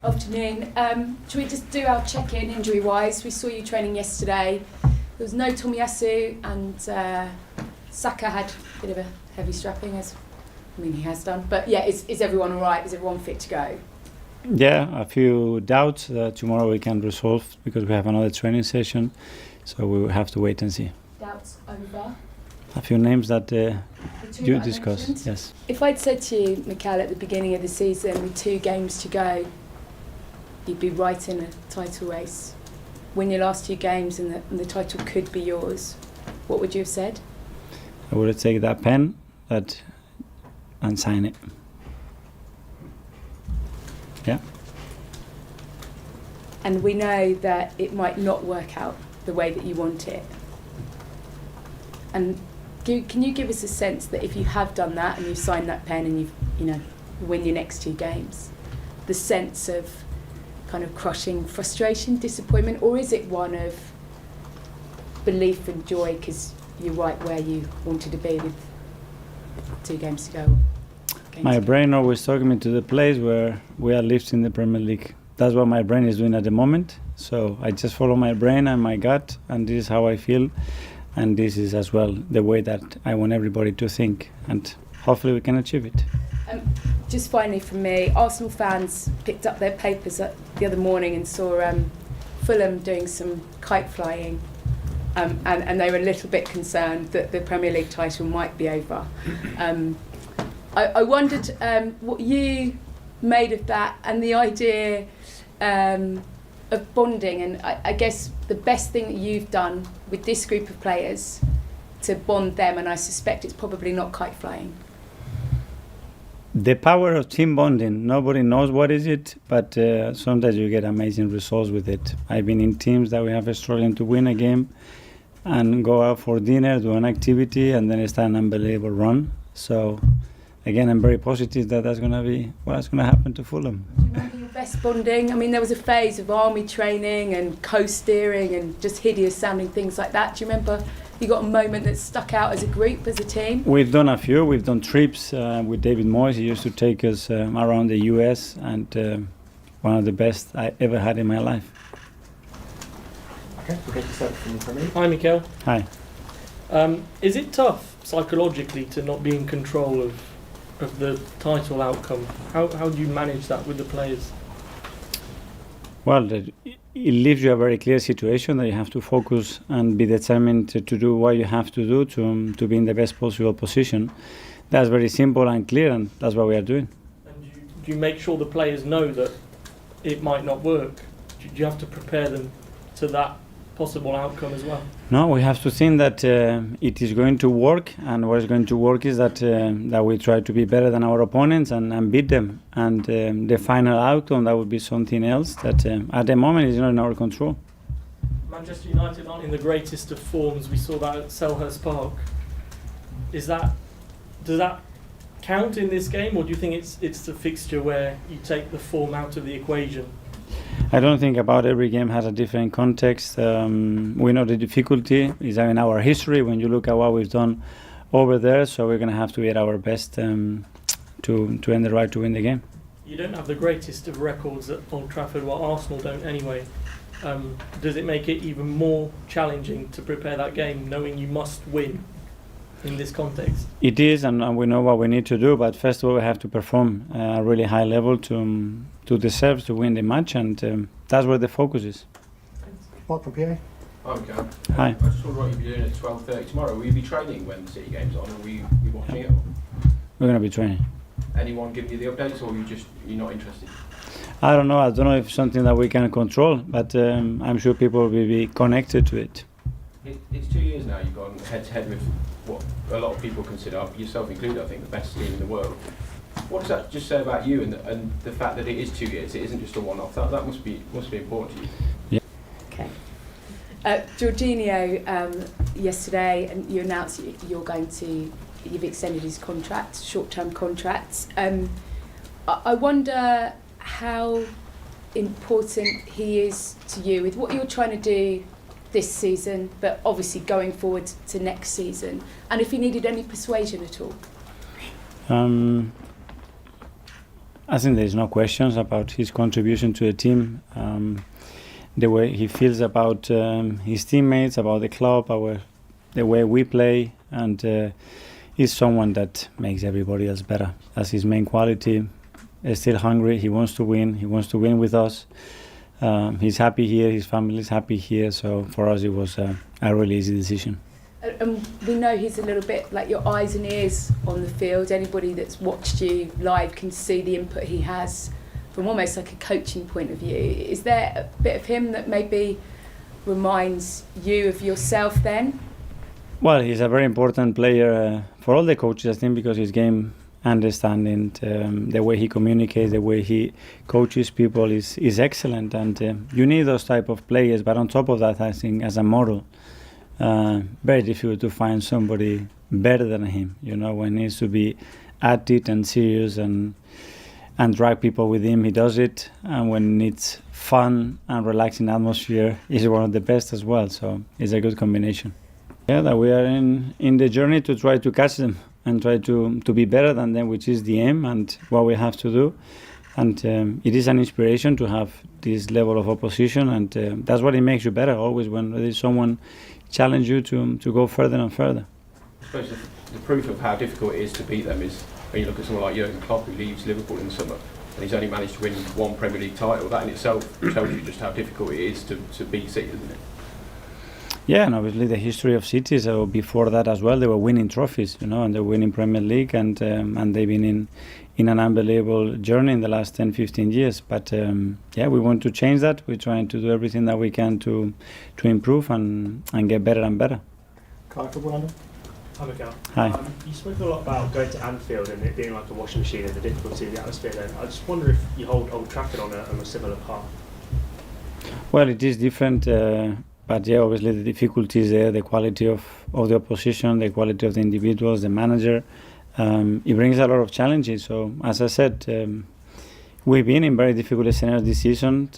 Afternoon. Should we just do our check-in injury-wise? We saw you training yesterday. There was no Tomiyasu, and Saka had a bit of a heavy strapping, he has done. But yeah, is everyone all right? Is everyone fit to go? Yeah, a few doubts that tomorrow we can resolve because we have another training session, so we will have to wait and see. Doubts over? A few names that you discussed, yes. If I'd said to you, Mikel, at the beginning of the season, with 2 games to go, you'd be right in a title race, win your last 2 games and the title could be yours, what would you have said? I would have taken that pen and sign it. Yeah. And we know that it might not work out the way that you want it. And can you give us a sense that if you have done that and you've signed that pen and you win your next 2 games, the sense of kind of crushing frustration, disappointment, or is it one of belief and joy because you're right where you wanted to be with 2 games to go? My brain always took me to the place where we are lifting the Premier League. That's what my brain is doing at the moment. So I just follow my brain and my gut, and this is how I feel. And this is as well the way that I want everybody to think. And hopefully we can achieve it. Just finally from me, Arsenal fans picked up their papers the other morning and saw Fulham doing some kite flying. And they were a little bit concerned that the Premier League title might be over. I wondered what you made of that and the idea of bonding, and I guess the best thing that you've done with this group of players to bond them, and I suspect it's probably not kite flying. The power of team bonding, nobody knows what is it, but sometimes you get amazing results with it. I've been in teams that we have struggling to win a game and go out for dinner, do an activity, and then start an unbelievable run. So again, I'm very positive that that's going to be what's going to happen to Fulham. Do you remember your best bonding? I mean, there was a phase of army training and co-steering and just hideous sounding things like that. Do you remember you got a moment that stuck out as a group, as a team? We've done a few. We've done trips with David Moyes. He used to take us around the US, and one of the best I ever had in my life. Okay, we'll get to something from me. Hi, Mikel. Hi. Is it tough psychologically to not be in control of the title outcome? How do you manage that with the players? Well, it leaves you a very clear situation that you have to focus and be determined to do what you have to do to be in the best possible position. That's very simple and clear, and that's what we are doing. And do you make sure the players know that it might not work? Do you have to prepare them to that possible outcome as well? No, we have to think that it is going to work, and what is going to work is that we try to be better than our opponents and beat them. And the final outcome, that would be something else that at the moment is not in our control. Manchester United aren't in the greatest of forms. We saw that at Selhurst Park. Does that count in this game, or do you think it's the fixture where you take the form out of the equation? I don't think about every game has a different context. We know the difficulty is in our history when you look at what we've done over there, so we're going to have to be at our best to earn the right to win the game. You don't have the greatest of records at Old Trafford, well, Arsenal don't anyway. Does it make it even more challenging to prepare that game, knowing you must win in this context? It is, and we know what we need to do, but first of all we have to perform at a really high level to deserve to win the match, and that's where the focus is. Mark from PA. Hi, Mikel. Hi. I just wonder what you'll be doing at 12:30 tomorrow. Will you be training when the City game's on, or will you be watching it? We're going to be training. Anyone giving you the updates, or you're not interested? I don't know if it's something that we can control, but I'm sure people will be connected to it. It's 2 years now you've gone head-to-head with what a lot of people consider, yourself included, I think, the best team in the world. What does that just say about you and the fact that it is 2 years? It isn't just a one-off. That must be important to you. Yeah. Okay. Jorginho, yesterday, and you announced you've extended his contract, short-term contracts. I wonder how important he is to you with what you're trying to do this season, but obviously going forward to next season, and if he needed any persuasion at all. I think there's no questions about his contribution to the team, the way he feels about his teammates, about the club, the way we play, and he's someone that makes everybody else better. That's his main quality. He's still hungry. He wants to win. He wants to win with us. He's happy here. His family is happy here. So for us, it was a really easy decision. And we know he's a little bit like your eyes and ears on the field. Anybody that's watched you live can see the input he has from almost like a coaching point of view. Is there a bit of him that maybe reminds you of yourself then? Well, he's a very important player for all the coaches, I think, because his game understanding, the way he communicates, the way he coaches people is excellent. And you need those type of players. But on top of that, I think as a model, very difficult to find somebody better than him. You know, when he needs to be at it and serious and drag people with him, he does it. And when it's fun and relaxing atmosphere, he's one of the best as well. So it's a good combination. Yeah, that we are in the journey to try to catch them and try to be better than them, which is the aim and what we have to do. And it is an inspiration to have this level of opposition, and that's what it makes you better always when there's someone challenge you to go further and further. I suppose the proof of how difficult it is to beat them is when you look at someone like Jurgen Klopp, who leaves Liverpool in the summer, and he's only managed to win one Premier League title. That in itself tells you just how difficult it is to beat City, isn't it? Yeah, and obviously the history of City. So before that as well, they were winning trophies, you know, and they're winning Premier League, and they've been in an unbelievable journey in the last 10-15 years. But yeah, we want to change that. We're trying to do everything that we can to improve and get better and better. Kai for Brandon. Hi, Mikel. Hi. You spoke a lot about going to Anfield and it being like a washing machine and the difficulty of the atmosphere there. I just wonder if you hold Old Trafford on a similar path. Well, it is different. But yeah, obviously the difficulties there, the quality of the opposition, the quality of the individuals, the manager, it brings a lot of challenges. So as I said, we've been in very difficult scenarios this season.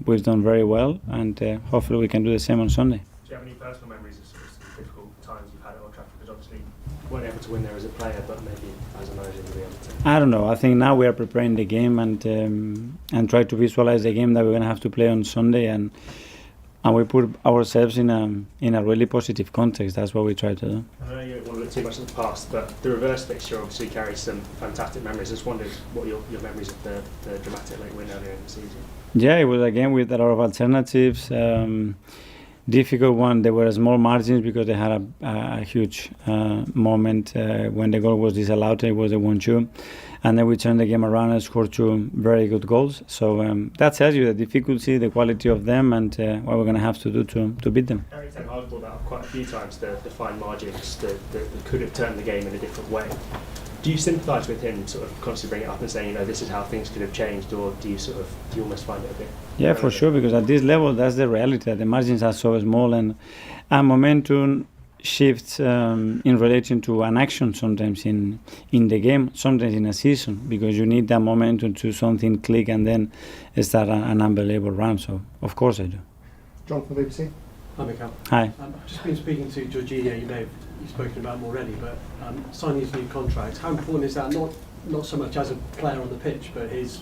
We've done very well, and hopefully we can do the same on Sunday. Do you have any personal memories of some difficult times you've had at Old Trafford? Because obviously you weren't able to win there as a player, but maybe as a manager you'll be able to. I don't know. I think now we are preparing the game and try to visualize the game that we're going to have to play on Sunday, and we put ourselves in a really positive context. That's what we try to do. I know you don't want to look too much at the past, but the reverse fixture obviously carries some fantastic memories. I just wondered what your memories of the dramatic late win earlier in the season. Yeah, it was again with a lot of alternatives. Difficult one. There were small margins because they had a huge moment when the goal was disallowed. It was a 1-2. And then we turned the game around and scored 2 very good goals. So that tells you the difficulty, the quality of them, and what we're going to have to do to beat them. Eric Ten Hag brought that up quite a few times, the fine margins that could have turned the game in a different way. Do you sympathise with him sort of constantly bringing it up and saying, you know, this is how things could have changed, or do you almost find it a bit? Yeah, for sure, because at this level, that's the reality. The margins are so small, and momentum shifts in relation to an action sometimes in the game, sometimes in a season, because you need that momentum to something click and then start an unbelievable run. So, of course I do. John from the BBC. Hi, Mikel. Hi. I've just been speaking to Jorginho. You've spoken about him already, but signing his new contract, how important is that? Not so much as a player on the pitch, but his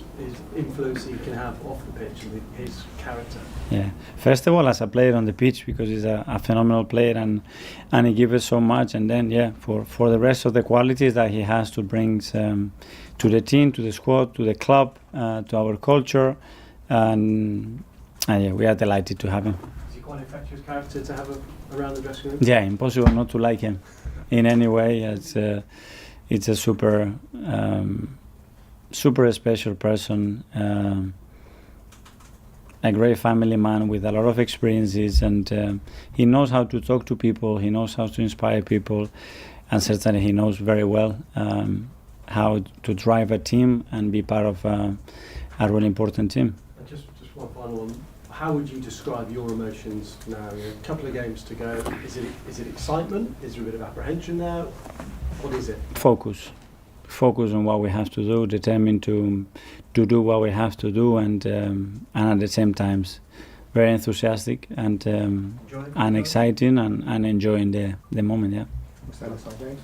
influence he can have off the pitch and his character. Yeah. First of all, as a player on the pitch, because he's a phenomenal player and he gives us so much. And then, yeah, for the rest of the qualities that he has to bring to the team, to the squad, to the club, to our culture, and yeah, we are delighted to have him. Is he quite an infectious character to have around the dressing room? Yeah, impossible not to like him in any way. It's a super special person, a great family man with a lot of experiences, and he knows how to talk to people, he knows how to inspire people, and certainly he knows very well how to drive a team and be part of a really important team. And just one final one. How would you describe your emotions now? A couple of games to go. Is it excitement? Is there a bit of apprehension there? What is it? Focus on what we have to do, determined to do what we have to do, and at the same time very enthusiastic and exciting and enjoying the moment. Yeah. We'll stay outside, James.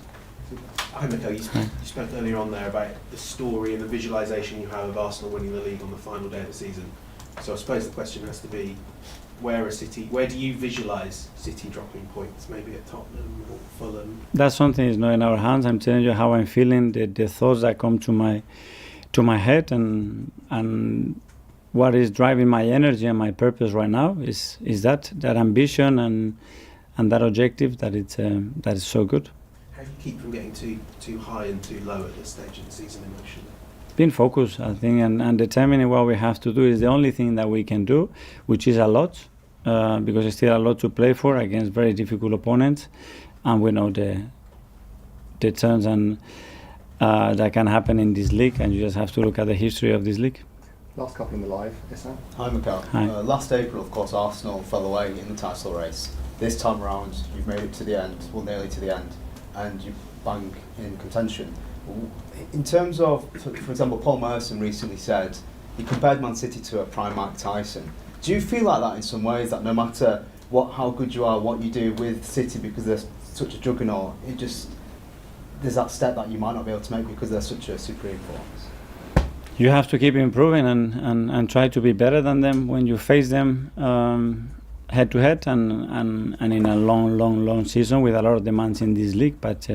Hi Mikel, you spoke earlier on there about the story and the visualisation you have of Arsenal winning the league on the final day of the season. So I suppose the question has to be, where do you visualise City dropping points? Maybe at Tottenham or Fulham? That's something is not in our hands. I'm telling you how I'm feeling, the thoughts that come to my head, and what is driving my energy and my purpose right now is that ambition and that objective that is so good. How do you keep from getting too high and too low at this stage of the season emotionally? Being focused, I think, and determining what we have to do is the only thing that we can do, which is a lot, because there's still a lot to play for against very difficult opponents, and we know the turns and that can happen in this league, and you just have to look at the history of this league. Last couple in the live, Issam. Hi Mikel. Hi. Last April, of course, Arsenal fell away in the title race. This time around, you've made it to the end, well, nearly to the end, and you bang in contention. In terms of, for example, Paul Merson recently said he compared Man City to a prime Mike Tyson. Do you feel like that in some ways, that no matter how good you are, what you do with City, because they're such a juggernaut, there's that step that you might not be able to make because they're such a supreme force? You have to keep improving and try to be better than them when you face them head to head and in a long season with a lot of demands in this league. But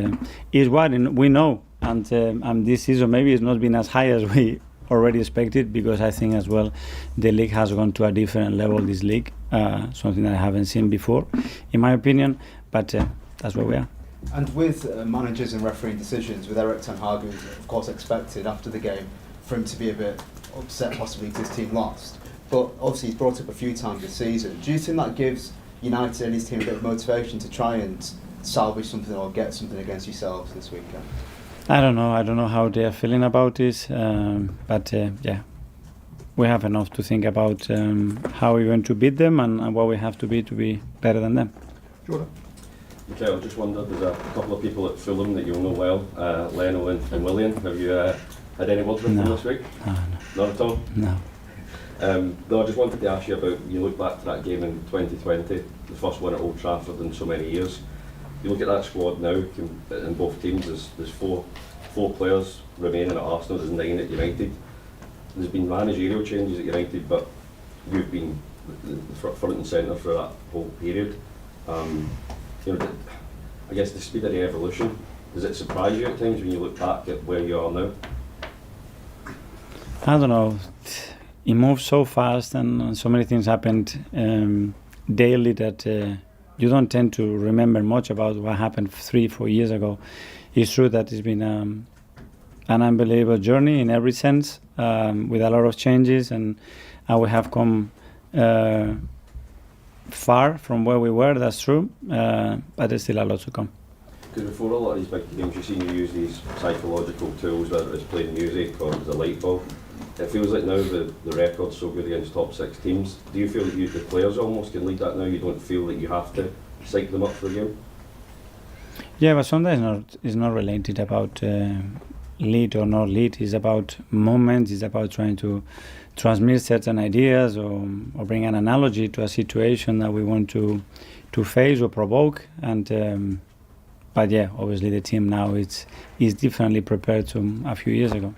it's what we know, and this season maybe it's not been as high as we already expected, because I think as well the league has gone to a different level this league, something that I haven't seen before, in my opinion. But that's where we are. And with managers and refereeing decisions, with Eric Ten Hag, who's of course expected after the game for him to be a bit upset possibly because his team lost, but obviously he's brought up a few times this season. Do you think that gives United and his team a bit of motivation to try and salvage something or get something against yourselves this weekend? I don't know how they are feeling about this, but yeah, we have enough to think about how we're going to beat them and what we have to be better than them. Jordan. Mikel, I just wondered, there's a couple of people at Fulham that you'll know well, Leno and Willian. Have you had any words with them this week? No. Not at all? No. No, I just wanted to ask you about, you look back to that game in 2020, the first one at Old Trafford in so many years. You look at that squad now, in both teams, there's four players remaining at Arsenal, there's 9 at United. There's been managerial changes at United, but you've been the front and centre for that whole period. I guess the speed of the evolution, does it surprise you at times when you look back at where you are now? I don't know. It moves so fast and so many things happened daily that you don't tend to remember much about what happened 3-4 years ago. It's true that it's been an unbelievable journey in every sense, with a lot of changes, and we have come far from where we were, that's true, but there's still a lot to come. Because before a lot of these big games, you've seen you use these psychological tools, whether it's playing music or it's a light bulb. It feels like now the record's so good against top 6 teams. Do you feel that the players almost can lead that now? You don't feel that you have to psych them up for the game? Yeah, but sometimes it's not related about lead or not lead. It's about moments. It's about trying to transmit certain ideas or bring an analogy to a situation that we want to face or provoke. And but yeah, obviously the team now is differently prepared to a few years ago.